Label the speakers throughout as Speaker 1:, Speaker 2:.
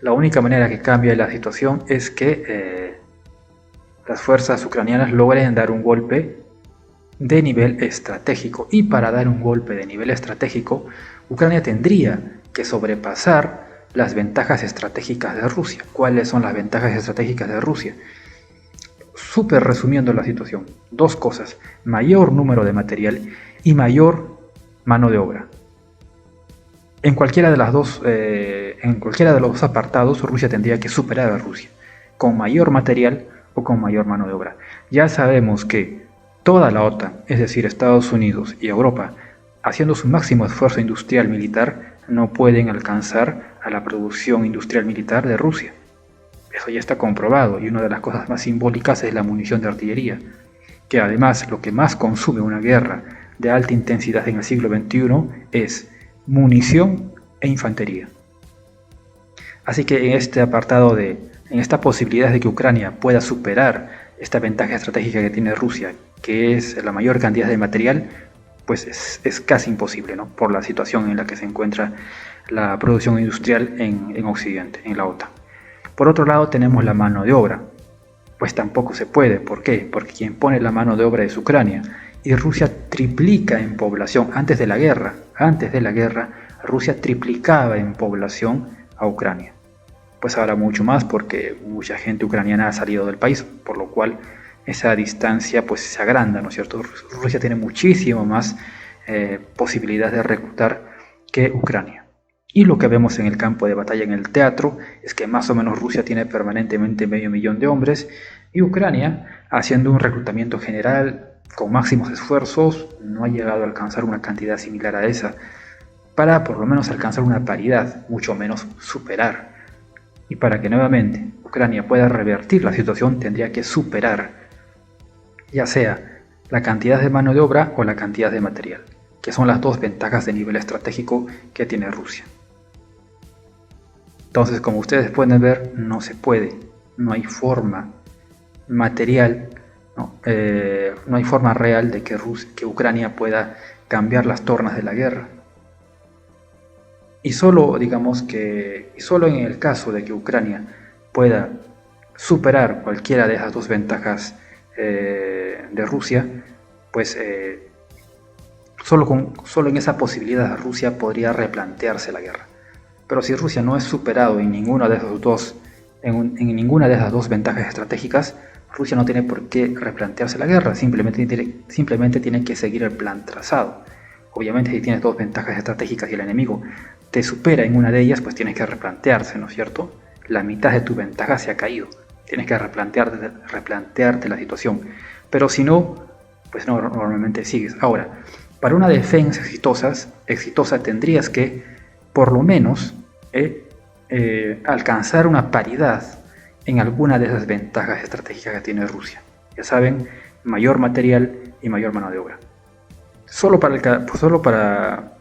Speaker 1: La única manera que cambie la situación es que las fuerzas ucranianas logren dar un golpe de nivel estratégico. Y para dar un golpe de nivel estratégico, Ucrania tendría que sobrepasar las ventajas estratégicas de Rusia. ¿Cuáles son las ventajas estratégicas de Rusia? Súper resumiendo la situación, dos cosas: mayor número de material y mayor mano de obra. En cualquiera de los dos apartados, Rusia tendría que superar a Rusia, con mayor material o con mayor mano de obra. Ya sabemos que toda la OTAN, es decir, Estados Unidos y Europa, haciendo su máximo esfuerzo industrial militar, no pueden alcanzar a la producción industrial militar de Rusia. Eso ya está comprobado, y una de las cosas más simbólicas es la munición de artillería, que además lo que más consume una guerra de alta intensidad en el siglo XXI es munición e infantería. Así que en este apartado en esta posibilidad de que Ucrania pueda superar esta ventaja estratégica que tiene Rusia, que es la mayor cantidad de material, pues es casi imposible, ¿no? Por la situación en la que se encuentra la producción industrial en Occidente, en la OTAN. Por otro lado tenemos la mano de obra, pues tampoco se puede. ¿Por qué? Porque quien pone la mano de obra es Ucrania, y Rusia triplica en población. Antes de la guerra, Rusia triplicaba en población a Ucrania. Pues ahora mucho más, porque mucha gente ucraniana ha salido del país, por lo cual esa distancia pues se agranda, ¿no es cierto? Rusia tiene muchísimo más posibilidades de reclutar que Ucrania. Y lo que vemos en el campo de batalla, en el teatro, es que más o menos Rusia tiene permanentemente 500.000 de hombres, y Ucrania, haciendo un reclutamiento general con máximos esfuerzos, no ha llegado a alcanzar una cantidad similar a esa, para por lo menos alcanzar una paridad, mucho menos superar. Y para que nuevamente Ucrania pueda revertir la situación, tendría que superar, ya sea la cantidad de mano de obra o la cantidad de material, que son las dos ventajas de nivel estratégico que tiene Rusia. Entonces, como ustedes pueden ver, no se puede, no hay forma material, no hay forma real de que Ucrania pueda cambiar las tornas de la guerra. Y solo en el caso de que Ucrania pueda superar cualquiera de esas dos ventajas de Rusia, pues solo en esa posibilidad Rusia podría replantearse la guerra. Pero si Rusia no es superado en ninguna de esas dos ventajas estratégicas, Rusia no tiene por qué replantearse la guerra, simplemente tiene que seguir el plan trazado. Obviamente, si tienes dos ventajas estratégicas y el enemigo te supera en una de ellas, pues tienes que replantearse, ¿no es cierto? La mitad de tu ventaja se ha caído, tienes que replantearte la situación. Pero si no, pues no, normalmente sigues. Ahora, para una defensa exitosa tendrías que por lo menos alcanzar una paridad en alguna de esas ventajas estratégicas que tiene Rusia. Ya saben, mayor material y mayor mano de obra. Solo para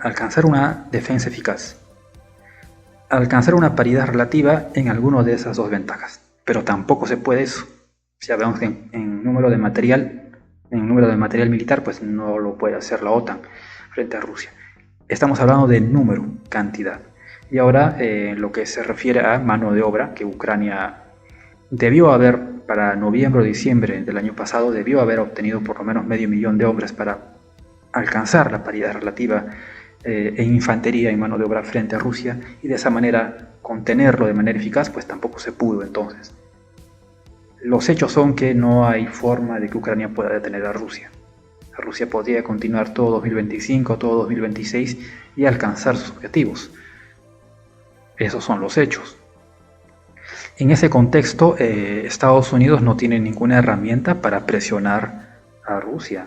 Speaker 1: alcanzar una defensa eficaz. Alcanzar una paridad relativa en alguna de esas dos ventajas. Pero tampoco se puede eso. Ya vemos que en número de material militar, pues no lo puede hacer la OTAN frente a Rusia. Estamos hablando de número, cantidad. Y ahora, lo que se refiere a mano de obra, que Ucrania debió haber, para noviembre o diciembre del año pasado, debió haber obtenido por lo menos 500.000 de hombres para alcanzar la paridad relativa en infantería y mano de obra frente a Rusia, y de esa manera contenerlo de manera eficaz, pues tampoco se pudo entonces. Los hechos son que no hay forma de que Ucrania pueda detener a Rusia. Rusia podría continuar todo 2025, todo 2026 y alcanzar sus objetivos. Esos son los hechos. En ese contexto, Estados Unidos no tiene ninguna herramienta para presionar a Rusia.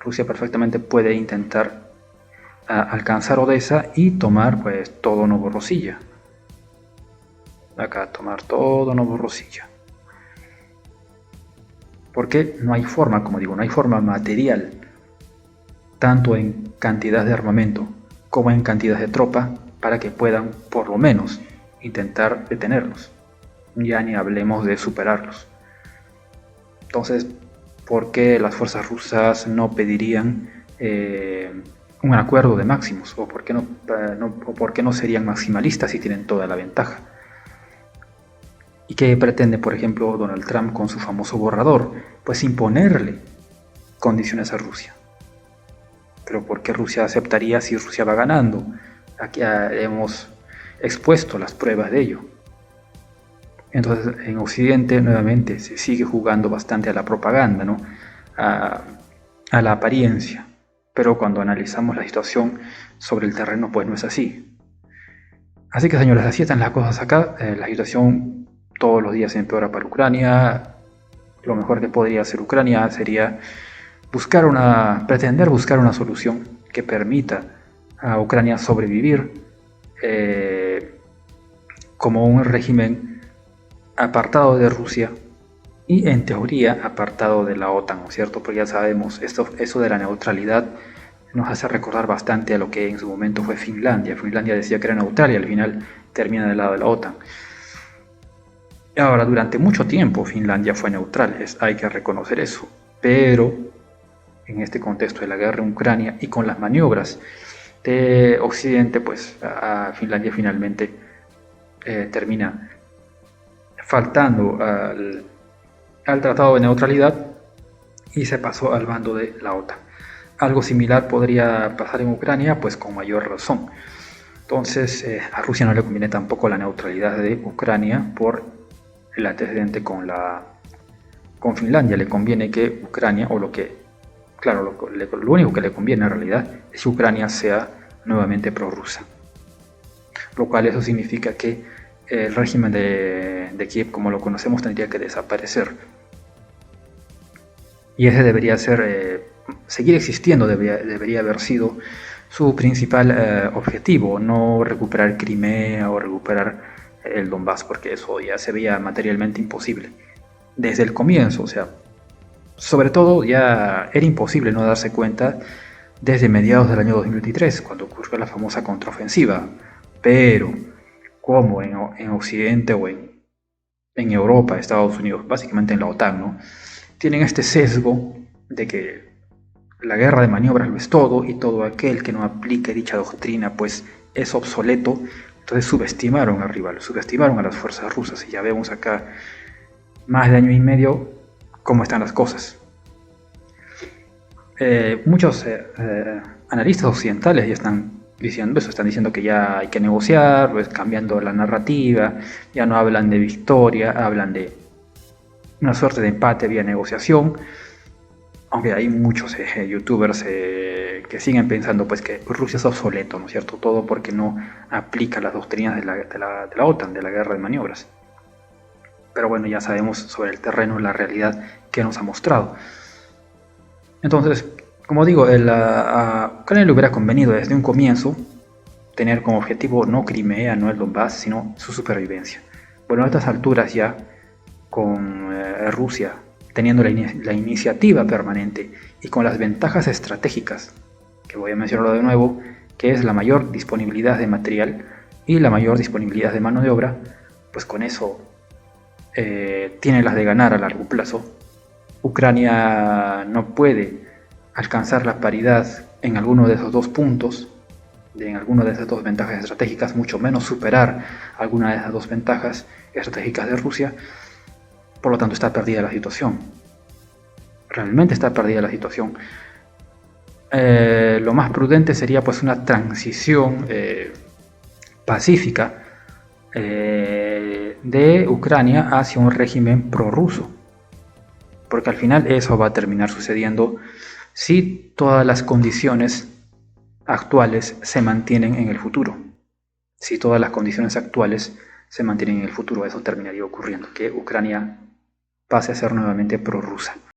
Speaker 1: Rusia perfectamente puede intentar alcanzar Odessa y tomar pues todo Novorossiya. Acá tomar todo Novorossiya. Porque no hay forma, como digo, no hay forma material, tanto en cantidad de armamento como en cantidad de tropa, para que puedan por lo menos intentar detenerlos. Ya ni hablemos de superarlos. Entonces, ¿por qué las fuerzas rusas no pedirían un acuerdo de máximos, o por qué no serían maximalistas si tienen toda la ventaja. ¿Y qué pretende, por ejemplo, Donald Trump con su famoso borrador? Pues imponerle condiciones a Rusia. Pero ¿por qué Rusia aceptaría si Rusia va ganando? Aquí hemos expuesto las pruebas de ello. Entonces, en Occidente nuevamente se sigue jugando bastante a la propaganda, ¿no? a la apariencia. Pero cuando analizamos la situación sobre el terreno, pues no es así. Así que, señores, así están las cosas acá. La situación todos los días empeora para Ucrania. Lo mejor que podría hacer Ucrania sería pretender buscar una solución que permita a Ucrania sobrevivir como un régimen apartado de Rusia y en teoría apartado de la OTAN, ¿no es cierto? Porque ya sabemos, eso de la neutralidad nos hace recordar bastante a lo que en su momento fue Finlandia. Finlandia decía que era neutral y al final termina del lado de la OTAN. Ahora, durante mucho tiempo Finlandia fue neutral, hay que reconocer eso, pero en este contexto de la guerra en Ucrania y con las maniobras de Occidente, pues a Finlandia finalmente termina faltando al tratado de neutralidad y se pasó al bando de la OTAN. Algo similar podría pasar en Ucrania, pues con mayor razón. Entonces a Rusia no le conviene tampoco la neutralidad de Ucrania por el antecedente con Finlandia. Le conviene que Ucrania, lo único que le conviene en realidad es que Ucrania sea nuevamente prorrusa. Lo cual eso significa que el régimen de Kiev, como lo conocemos, tendría que desaparecer. Y ese debería seguir existiendo, debería haber sido su principal objetivo, no recuperar Crimea o recuperar el Donbass, porque eso ya se veía materialmente imposible desde el comienzo. O sea, sobre todo ya era imposible no darse cuenta desde mediados del año 2023, cuando ocurrió la famosa contraofensiva. Pero como en Occidente o en Europa, Estados Unidos, básicamente en la OTAN, ¿no? Tienen este sesgo de que la guerra de maniobras lo es todo y todo aquel que no aplique dicha doctrina pues es obsoleto. Entonces subestimaron al rival, subestimaron a las fuerzas rusas y ya vemos acá más de año y medio cómo están las cosas. Muchos analistas occidentales ya están diciendo eso, están diciendo que ya hay que negociar, pues cambiando la narrativa, ya no hablan de victoria, hablan de una suerte de empate vía negociación, aunque hay muchos youtubers que siguen pensando pues que Rusia es obsoleto, ¿no es cierto? Todo porque no aplica las doctrinas de la OTAN, de la guerra de maniobras. Pero bueno, ya sabemos sobre el terreno la realidad que nos ha mostrado. Entonces, como digo, a Ucrania le hubiera convenido desde un comienzo tener como objetivo no Crimea, no el Donbass, sino su supervivencia. Bueno, a estas alturas ya, con Rusia teniendo la iniciativa permanente y con las ventajas estratégicas, que voy a mencionarlo de nuevo, que es la mayor disponibilidad de material y la mayor disponibilidad de mano de obra, pues con eso tiene las de ganar a largo plazo. Ucrania no puede alcanzar la paridad en alguno de esos dos puntos, en alguna de esas dos ventajas estratégicas, mucho menos superar alguna de esas dos ventajas estratégicas de Rusia. Por lo tanto, está perdida la situación. Realmente está perdida la situación. Lo más prudente sería pues una transición pacífica de Ucrania hacia un régimen prorruso. Porque al final eso va a terminar sucediendo si todas las condiciones actuales se mantienen en el futuro. Si todas las condiciones actuales se mantienen en el futuro, eso terminaría ocurriendo, que Ucrania pase a ser nuevamente prorrusa.